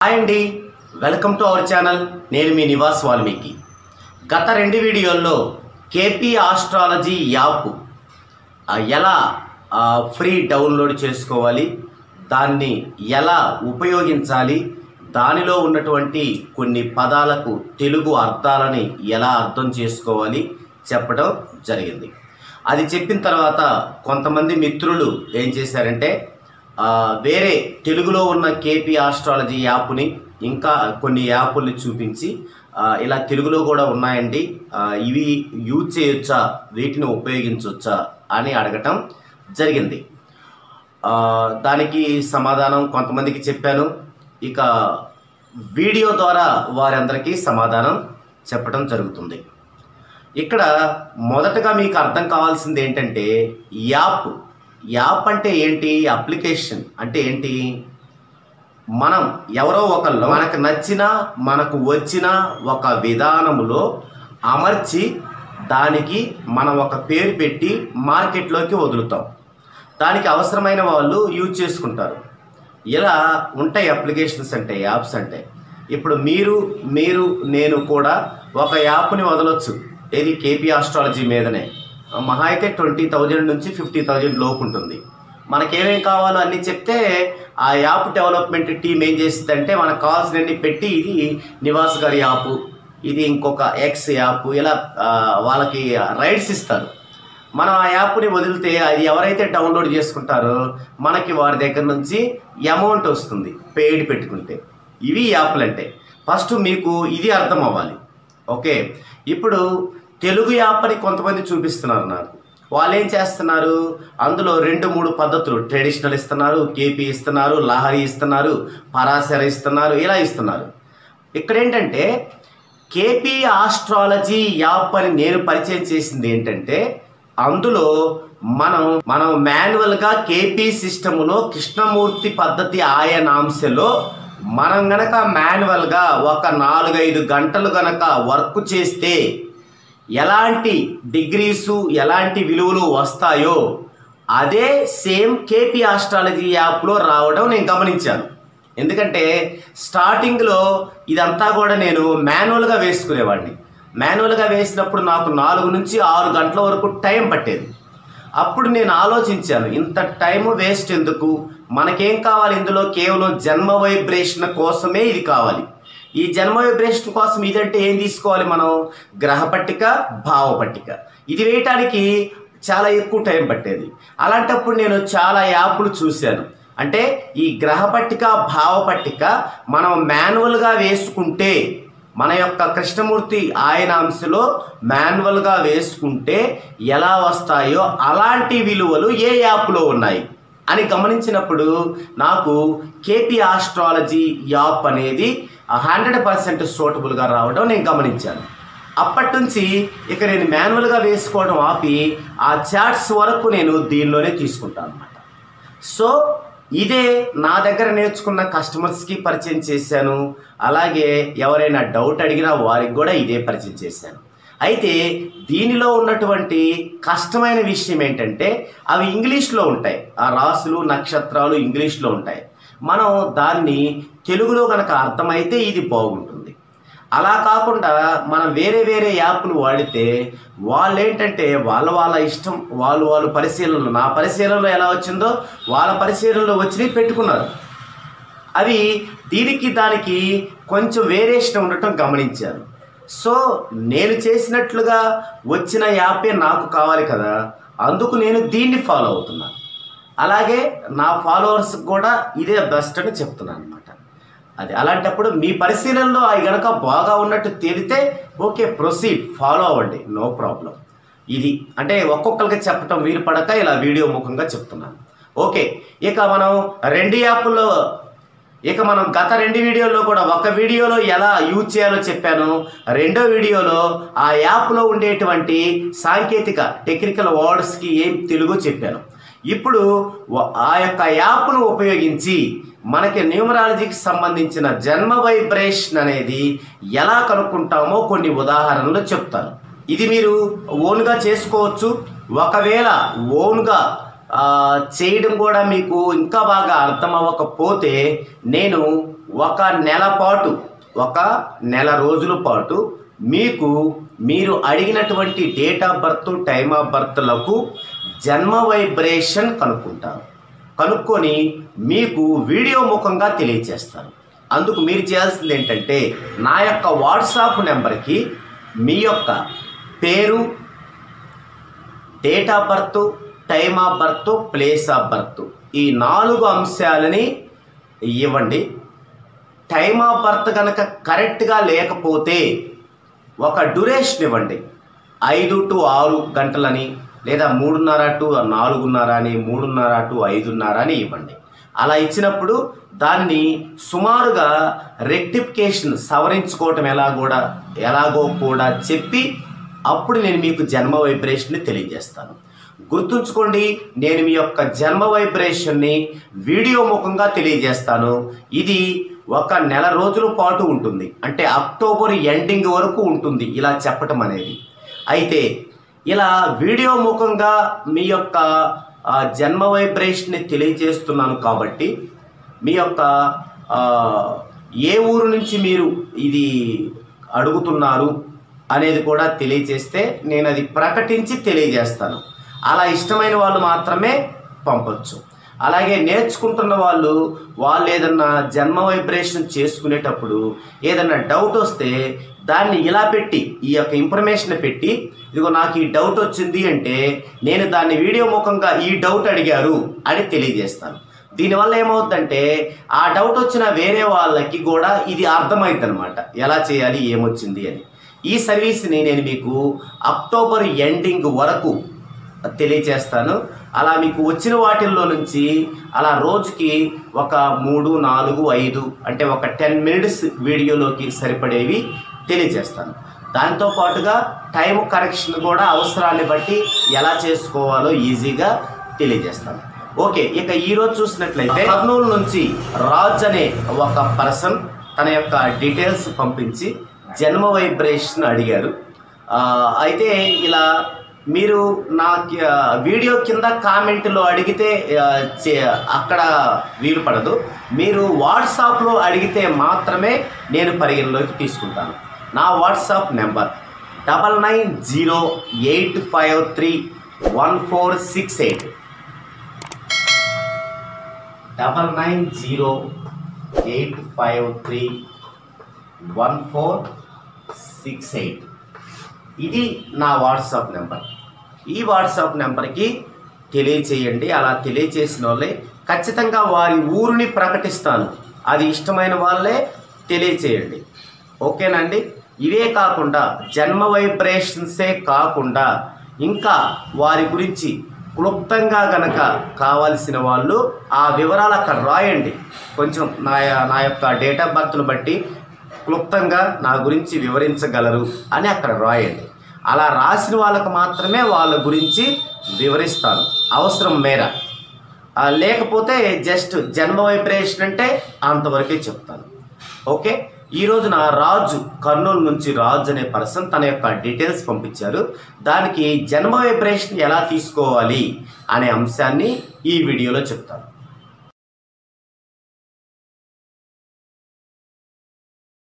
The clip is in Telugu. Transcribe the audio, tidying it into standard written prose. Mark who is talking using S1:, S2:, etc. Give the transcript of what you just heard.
S1: హాయ్ అండి, వెల్కమ్ టు అవర్ ఛానల్. నేను మీ నివాస్ వాల్మీకి. గత 2 వీడియోల్లో కేపీ ఆస్ట్రాలజీ యాప్ ఎలా ఫ్రీ డౌన్లోడ్ చేసుకోవాలి, దాన్ని ఎలా ఉపయోగించాలి, దానిలో ఉన్నటువంటి కొన్ని పదాలకు తెలుగు అర్థాలని ఎలా అర్థం చేసుకోవాలి చెప్పడం జరిగింది. అది చెప్పిన తర్వాత కొంతమంది మిత్రులు ఏం చేశారంటే వేరే తెలుగులో ఉన్న కేపీ ఆస్ట్రాలజీ యాప్ని ఇంకా కొన్ని యాప్ని చూపించి ఇలా తెలుగులో కూడా ఉన్నాయండి, ఇవి యూజ్ చేయొచ్చా, వీటిని ఉపయోగించవచ్చా అని అడగటం జరిగింది. దానికి సమాధానం కొంతమందికి చెప్పాను. ఇక వీడియో ద్వారా వారందరికీ సమాధానం చెప్పడం జరుగుతుంది. ఇక్కడ మొదటగా మీకు అర్థం కావాల్సింది ఏంటంటే యాప్ అంటే ఏంటి, అప్లికేషన్ అంటే ఏంటి. మనం ఎవరో ఒకళ్ళు మనకు నచ్చిన మనకు వచ్చిన ఒక విధానములో అమర్చి దానికి మనం ఒక పేరు పెట్టి మార్కెట్లోకి వదులుతాం. దానికి అవసరమైన వాళ్ళు యూజ్ చేసుకుంటారు. ఇలా ఉంటాయి అప్లికేషన్స్ అంటే, యాప్స్ అంటే. ఇప్పుడు మీరు నేను కూడా ఒక యాప్ని వదలొచ్చు. ఏది, కేపీ ఆస్ట్రాలజీ మీదనే. మహా అయితే 20,000 నుంచి 50,000 లోపు ఉంటుంది. మనకేమేం కావాలో అన్నీ చెప్తే ఆ యాప్ డెవలప్మెంట్ టీం ఏం చేస్తుందంటే మనకు కావాల్సినన్ని పెట్టి, ఇది నివాస్ గారి యాప్, ఇది ఇంకొక ఎక్స్ యాప్, ఇలా వాళ్ళకి రైట్స్ ఇస్తారు. మనం ఆ యాప్ని వదిలితే అది ఎవరైతే డౌన్లోడ్ చేసుకుంటారో మనకి వారి దగ్గర నుంచి అమౌంట్ వస్తుంది పెయిడ్ పెట్టుకుంటే. ఇవి యాప్లు అంటే. ఫస్ట్ మీకు ఇది అర్థం అవ్వాలి. ఓకే, ఇప్పుడు తెలుగు యాప్ అని కొంతమంది చూపిస్తున్నారు నాకు. వాళ్ళు ఏం చేస్తున్నారు, అందులో 2-3 పద్ధతులు, ట్రెడిషనల్ ఇస్తున్నారు, కేపీ ఇస్తున్నారు, లహరి ఇస్తున్నారు, పరాశర ఇస్తున్నారు, ఇలా ఇస్తున్నారు. ఇక్కడ ఏంటంటే కేపీ ఆస్ట్రాలజీ యాప్ అని నేను పరిచయం చేసింది ఏంటంటే, అందులో మనం మాన్యువల్గా కేపీ సిస్టములో కృష్ణమూర్తి పద్ధతి ఆయనాంశలో మనం గనక మాన్యువల్గా ఒక 4-5 గంటలు గనక వర్క్ చేస్తే ఎలాంటి డిగ్రీసు ఎలాంటి విలువలు వస్తాయో అదే సేమ్ కేపీ ఆస్ట్రాలజీ యాప్లో రావడం నేను గమనించాను. ఎందుకంటే స్టార్టింగ్లో ఇదంతా కూడా నేను మాన్యువల్గా వేసుకునేవాడిని. మాన్యువల్గా వేసినప్పుడు నాకు 4 నుంచి 6 గంటల వరకు టైం పట్టేది. అప్పుడు నేను ఆలోచించాను, ఇంత టైం వేస్ట్ ఎందుకు, మనకేం కావాలి, ఇందులో కేవలం జన్మ వైబ్రేషన్ కోసమే ఇది కావాలి. ఈ జన్మ వైబ్రేషన్ కోసం ఇదంటే ఏం తీసుకోవాలి మనం, గ్రహ పట్టిక, భావ పట్టిక. ఇది వేయటానికి చాలా ఎక్కువ టైం పట్టేది. అలాంటప్పుడు నేను చాలా యాప్లు చూశాను. అంటే ఈ గ్రహ పట్టిక, భావ పట్టిక మనం మాన్యువల్గా వేసుకుంటే, మన యొక్క కృష్ణమూర్తి ఆయనాంశలో మాన్యువల్గా వేసుకుంటే ఎలా వస్తాయో అలాంటి విలువలు ఏ యాప్లో ఉన్నాయి అని గమనించినప్పుడు నాకు కేపీ ఆస్ట్రాలజీ యాప్ అనేది 100% సూటబుల్గా రావడం నేను గమనించాను. అప్పటి నుంచి ఇక నేను మాన్యువల్గా వేసుకోవడం ఆపి ఆ చార్ట్స్ వరకు నేను దీనిలోనే తీసుకుంటాను అన్నమాట. సో ఇదే నా దగ్గర నేర్చుకున్న కస్టమర్స్కి పరిచయం చేశాను. అలాగే ఎవరైనా డౌట్ అడిగినా వారికి కూడా ఇదే పరిచయం చేశాను. అయితే దీనిలో ఉన్నటువంటి కష్టమైన విషయం ఏంటంటే అవి ఇంగ్లీష్లో ఉంటాయి. ఆ రాసులు, నక్షత్రాలు ఇంగ్లీష్లో ఉంటాయి. మనం దాన్ని తెలుగులో కనుక అర్థమైతే ఇది బాగుంటుంది. అలా కాకుండా మనం వేరే యాప్లు వాడితే వాళ్ళు ఏంటంటే వాళ్ళ ఇష్టం, వాళ్ళు పరిశీలనలు, నా పరిశీలనలో ఎలా వచ్చిందో వాళ్ళ పరిశీలనలో వచ్చి పెట్టుకున్నారు. అవి దీనికి దానికి కొంచెం వేరియేషన్ ఉండటం గమనించాను. సో నేను చేసినట్లుగా వచ్చిన యాపే నాకు కావాలి కదా, అందుకు నేను దీన్ని ఫాలో అవుతున్నాను. అలాగే నా ఫాలోవర్స్కి కూడా ఇదే బెస్ట్ అని చెప్తున్నాను అనమాట. అది అలాంటప్పుడు మీ పరిశీలనలో అవి గనక బాగా ఉన్నట్టు తేలితే ఓకే, ప్రొసీడ్, ఫాలో అవ్వండి, నో ప్రాబ్లం. ఇది అంటే ఒక్కొక్కరికి చెప్పటం వీలు పడక ఇలా వీడియో ముఖంగా చెప్తున్నాను. ఓకే, ఇక మనం 2 యాప్ల్లో, ఇక మనం గత 2 వీడియోల్లో కూడా ఒక వీడియోలో ఎలా యూజ్ చేయాలో చెప్పాను, 2వ వీడియోలో ఆ యాప్లో ఉండేటువంటి సాంకేతిక టెక్నికల్ వర్డ్స్కి ఏం తెలుగు చెప్పాను. ఇప్పుడు ఆ యొక్క యాప్ను ఉపయోగించి మనకి న్యూమరాలజీకి సంబంధించిన జన్మ వైబ్రేషన్ అనేది ఎలా కనుక్కుంటామో కొన్ని ఉదాహరణలు చెప్తాను. ఇది మీరు ఓన్గా చేసుకోవచ్చు. ఒకవేళ ఓన్గా చేయడం కూడా మీకు ఇంకా బాగా అర్థం అవ్వకపోతే నేను ఒక నెల పాటు, ఒక నెల రోజుల పాటు మీరు అడిగినటువంటి date of birth, time of బర్త్లకు జన్మ వైబ్రేషన్ కనుక్కుంటారు. కనుక్కొని మీకు వీడియో ముఖంగా తెలియజేస్తాను. అందుకు మీరు చేయాల్సింది ఏంటంటే, నా యొక్క వాట్సాప్ నెంబర్కి మీ యొక్క పేరు, date of birth, time of birth, place of birth ఈ 4 అంశాలని ఇవ్వండి. టైమ్ ఆఫ్ బర్త్ కనుక కరెక్ట్గా లేకపోతే ఒక డ్యూరేషన్ ఇవ్వండి. 5 to 6 గంటలని, లేదా 3:30 to 4:30 అని, 3:30 to 5:30 అని ఇవ్వండి. అలా ఇచ్చినప్పుడు దాన్ని సుమారుగా రెక్టిఫికేషన్ సవరించుకోవటం ఎలాగో కూడా చెప్పి అప్పుడు నేను మీకు జన్మ వైబ్రేషన్ని తెలియజేస్తాను. గుర్తుంచుకోండి, నేను మీ యొక్క జన్మ వైబ్రేషన్ని వీడియో ముఖంగా తెలియజేస్తాను. ఇది ఒక నెల రోజుల పాటు ఉంటుంది, అంటే అక్టోబర్ ఎండింగ్ వరకు ఉంటుంది ఇలా చెప్పటం అనేది. అయితే ఇలా వీడియో ముఖంగా మీ యొక్క జన్మ వైబ్రేషన్ని తెలియజేస్తున్నాను కాబట్టి మీ యొక్క ఏ ఊరు నుంచి మీరు ఇది అడుగుతున్నారు అనేది కూడా తెలియజేస్తే నేను అది ప్రకటించి తెలియజేస్తాను. అలా ఇష్టమైన వాళ్ళు మాత్రమే పంపొచ్చు. అలాగే నేర్చుకుంటున్న వాళ్ళు ఏదన్నా జన్మ వైబ్రేషన్ చేసుకునేటప్పుడు ఏదన్నా డౌట్ వస్తే దాన్ని ఇలా పెట్టి, ఈ యొక్క ఇన్ఫర్మేషన్ పెట్టి, ఇదిగో నాకు ఈ డౌట్ వచ్చింది అంటే నేను దాన్ని వీడియో ముఖంగా ఈ డౌట్ అడిగారు అని తెలియజేస్తాను. దీనివల్ల ఏమవుతుందంటే ఆ డౌట్ వచ్చిన వేరే వాళ్ళకి కూడా ఇది అర్థమైంది అనమాట, ఎలా చేయాలి, ఏమొచ్చింది అని. ఈ సర్వీస్ని నేను మీకు అక్టోబర్ ఎండింగ్ వరకు తెలియజేస్తాను. అలా మీకు వచ్చిన వాటిల్లో నుంచి అలా రోజుకి ఒక 3, 4, 5 అంటే ఒక 10 minutes వీడియోలోకి సరిపడేవి తెలియజేస్తాను. దాంతోపాటుగా టైం కరెక్షన్ కూడా అవసరాన్ని బట్టి ఎలా చేసుకోవాలో ఈజీగా తెలియజేస్తాను. ఓకే, ఇక ఈరోజు చూసినట్లయితే కర్నూలు నుంచి రాజ్ అనే ఒక పర్సన్ తన యొక్క డీటెయిల్స్ పంపించి జన్మ వైబ్రేషన్ అడిగారు. అయితే ఇలా మీరు నా వీడియో కింద కామెంట్లో అడిగితే అక్కడ వీలు పడదు. మీరు వాట్సాప్లో అడిగితే మాత్రమే నేను పరిగణలోకి తీసుకుంటాను. నా వాట్సాప్ నెంబర్ 9908531468 9908531468 ఇది నా వాట్సాప్ నెంబర్. ఈ వాట్సాప్ నెంబర్కి తెలియచేయండి. అలా తెలియచేసిన వాళ్ళే ఖచ్చితంగా వారి ఊరిని ప్రకటిస్తాను. అది ఇష్టమైన వాళ్ళే తెలియచేయండి. ఓకేనండి. ఇవే కాకుండా జన్మ వైబ్రేషన్సే కాకుండా ఇంకా వారి గురించి క్లుప్తంగా గనక కావాల్సిన వాళ్ళు ఆ వివరాలు అక్కడ రాయండి. కొంచెం నా యొక్క డేట్ ఆఫ్ బర్త్ను బట్టి క్లుప్తంగా నా గురించి వివరించగలరు అని అక్కడ రాయండి. అలా రాసిన వాళ్ళకు మాత్రమే వాళ్ళ గురించి వివరిస్తాను అవసరం మేర. లేకపోతే జస్ట్ జన్మ వైబ్రేషన్ అంటే అంతవరకే చెప్తాను. ఓకే, ఈరోజు నా రాజు, కర్నూలు నుంచి రాజు అనే పర్సన్ తన యొక్క డీటెయిల్స్ పంపించారు. దానికి జన్మ వైబ్రేషన్ ఎలా తీసుకోవాలి అనే అంశాన్ని ఈ వీడియోలో చెప్తాను.